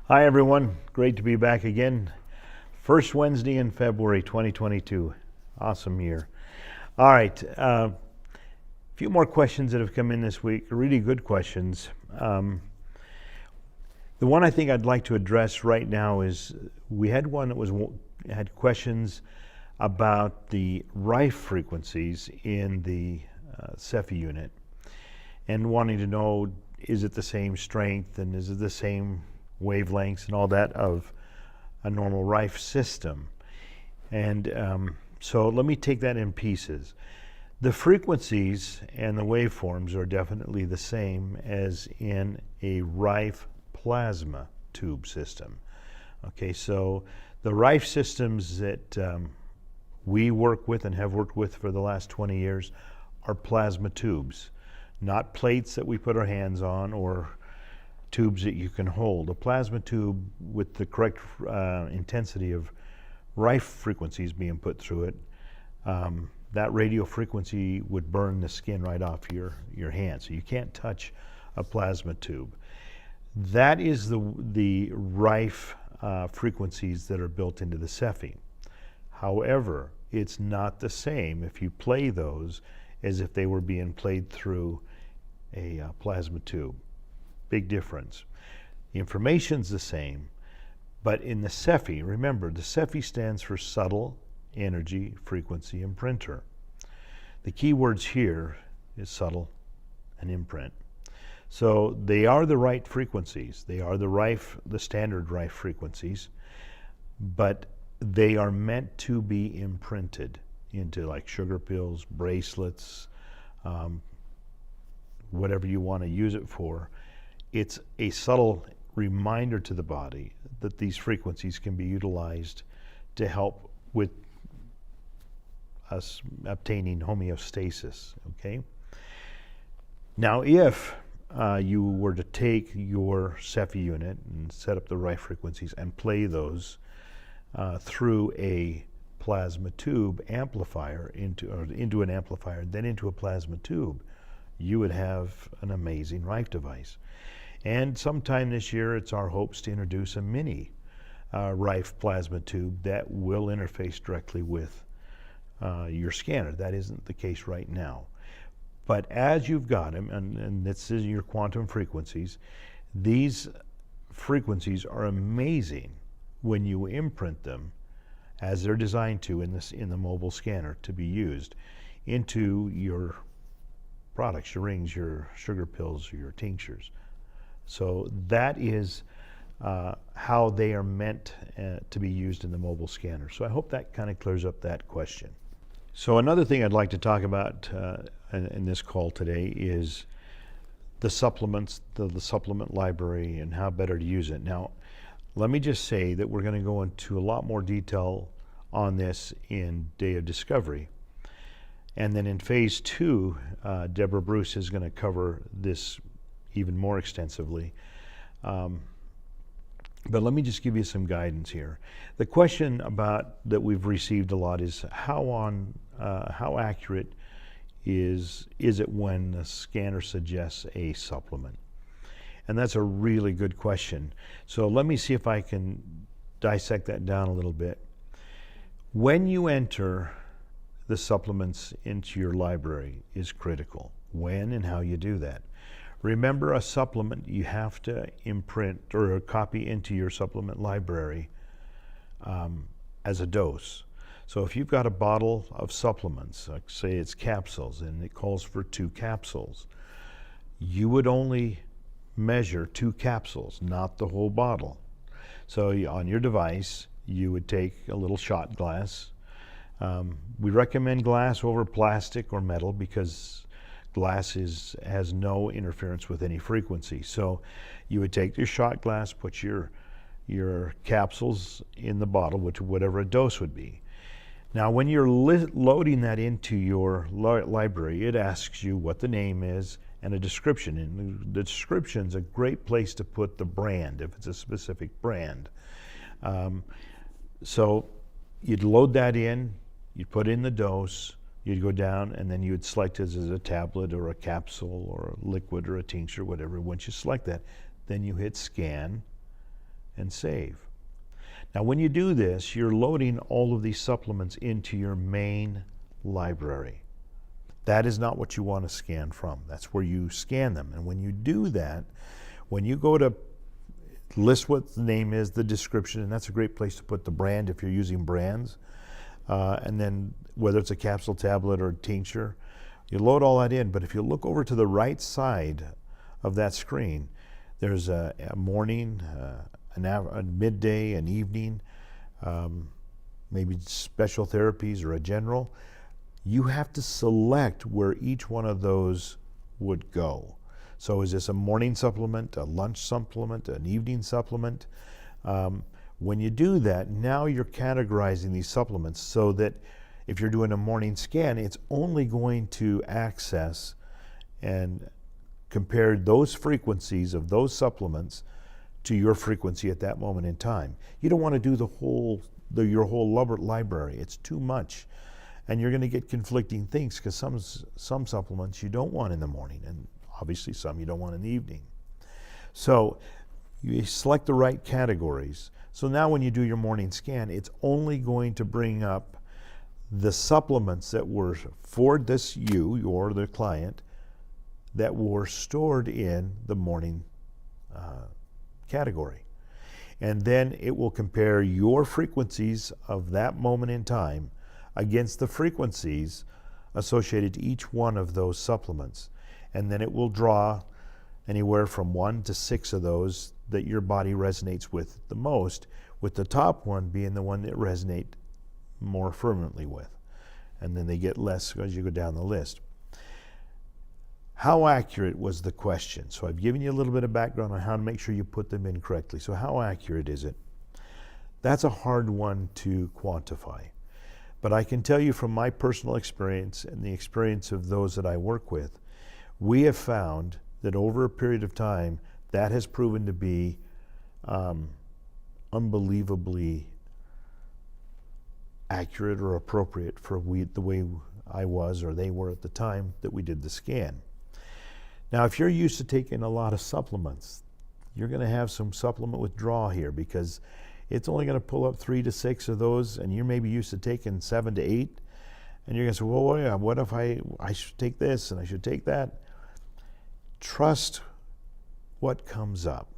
Hi everyone, great to be back again. First Wednesday in February 2022. Awesome year. All right, a few more questions that have come in this week, really good questions. The one I think I'd like to address right now is we had one that had questions about the Rife frequencies in the Cepheid unit and wanting to know, is it the same strength and is it the same wavelengths and all that of a normal Rife system? And so let me take that in pieces. The frequencies and the waveforms are definitely the same as in a Rife plasma tube system. Okay, so the Rife systems that we work with and have worked with for the last 20 years are plasma tubes, not plates that we put our hands on or tubes that you can hold. A plasma tube with the correct intensity of Rife frequencies being put through it, that radio frequency would burn the skin right off your hand. So you can't touch a plasma tube. That is the Rife frequencies that are built into the Cepheid. However, it's not the same if you play those as if they were being played through a plasma tube. Big difference. The information's the same, but in the Cepheid, remember, the Cepheid stands for subtle, energy, frequency, imprinter. The key words here is subtle and imprint. So they are the right frequencies. They are the standard Rife frequencies, but they are meant to be imprinted into like sugar pills, bracelets, whatever you want to use it for. It's a subtle reminder to the body that these frequencies can be utilized to help with us obtaining homeostasis, okay? Now, if you were to take your Cepheid unit and set up the Rife frequencies and play those through a plasma tube amplifier into an amplifier, then into a plasma tube, you would have an amazing Rife device. And sometime this year, it's our hopes to introduce a mini Rife plasma tube that will interface directly with your scanner. That isn't the case right now. But as you've got them, and this is your quantum frequencies, these frequencies are amazing when you imprint them as they're designed to in the mobile scanner to be used into your products, your rings, your sugar pills, your tinctures. So that is how they are meant to be used in the mobile scanner. So I hope that kind of clears up that question. So another thing I'd like to talk about in this call today is the supplements, the supplement library, and how better to use it. Now, let me just say that we're going to go into a lot more detail on this in Day of Discovery. And then in phase 2, Deborah Bruce is going to cover this even more extensively. But let me just give you some guidance here. The question that we've received a lot is how accurate is it when the scanner suggests a supplement? And that's a really good question. So let me see if I can dissect that down a little bit. When you enter the supplements into your library is critical. When and how you do that. Remember, a supplement you have to imprint or copy into your supplement library as a dose. So if you've got a bottle of supplements, like say it's capsules and it calls for 2 capsules, you would only measure 2 capsules, not the whole bottle. So on your device, you would take a little shot glass. We recommend glass over plastic or metal because glass has no interference with any frequency. So you would take your shot glass, put your capsules in the bottle, whatever a dose would be. Now, when you're loading that into your library, it asks you what the name is and a description. And the description's a great place to put the brand, if it's a specific brand. So you'd load that in, you'd put in the dose, you'd go down, and then you would select it as a tablet or a capsule or a liquid or a tincture, whatever. Once you select that, then you hit scan, and save. Now when you do this, you're loading all of these supplements into your main library. That is not what you want to scan from. That's where you scan them. And when you do that, when you go to list what the name is, the description, and that's a great place to put the brand if you're using brands, and then whether it's a capsule, tablet, or tincture, you load all that in. But if you look over to the right side of that screen, there's a morning, a midday, an evening, maybe special therapies or a general. You have to select where each one of those would go. So is this a morning supplement, a lunch supplement, an evening supplement? When you do that, now you're categorizing these supplements so that if you're doing a morning scan, it's only going to access and compare those frequencies of those supplements to your frequency at that moment in time. You don't want to do your whole library. It's too much. And you're going to get conflicting things because some supplements you don't want in the morning, and obviously some you don't want in the evening. So you select the right categories. So now when you do your morning scan, it's only going to bring up the supplements that were for you or the client that were stored in the morning category. And then it will compare your frequencies of that moment in time against the frequencies associated to each one of those supplements. And then it will draw anywhere from 1 to 6 of those that your body resonates with the most, with the top one being the one that resonate more fervently with. And then they get less as you go down the list. How accurate was the question? So I've given you a little bit of background on how to make sure you put them in correctly. So how accurate is it? That's a hard one to quantify. But I can tell you from my personal experience and the experience of those that I work with, we have found that over a period of time, that has proven to be unbelievably accurate or appropriate for the way I was or they were at the time that we did the scan. Now, if you're used to taking a lot of supplements, you're going to have some supplement withdrawal here because it's only going to pull up 3 to 6 of those, and you're maybe used to taking 7 to 8, and you're going to say, well, yeah, what if I should take this and I should take that? Trust what comes up,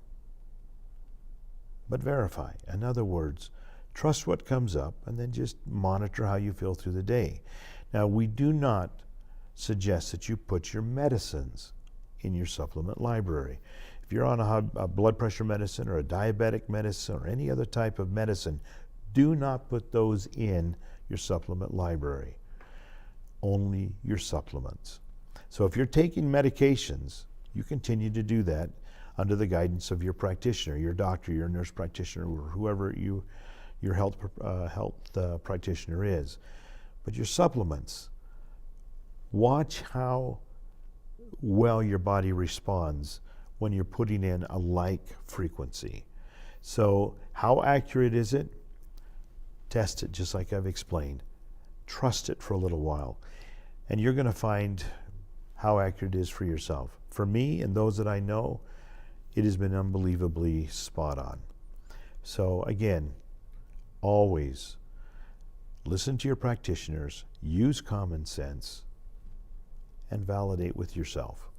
but verify. In other words, trust what comes up and then just monitor how you feel through the day. Now, we do not suggest that you put your medicines in your supplement library. If you're on a blood pressure medicine or a diabetic medicine or any other type of medicine, do not put those in your supplement library. Only your supplements. So if you're taking medications, you continue to do that under the guidance of your practitioner, your doctor, your nurse practitioner, or whoever your health practitioner is. But your supplements, watch how well your body responds when you're putting in a like frequency. So how accurate is it? Test it just like I've explained. Trust it for a little while. And you're going to find how accurate it is for yourself. For me and those that I know, it has been unbelievably spot on. So again, always listen to your practitioners, use common sense, and validate with yourself.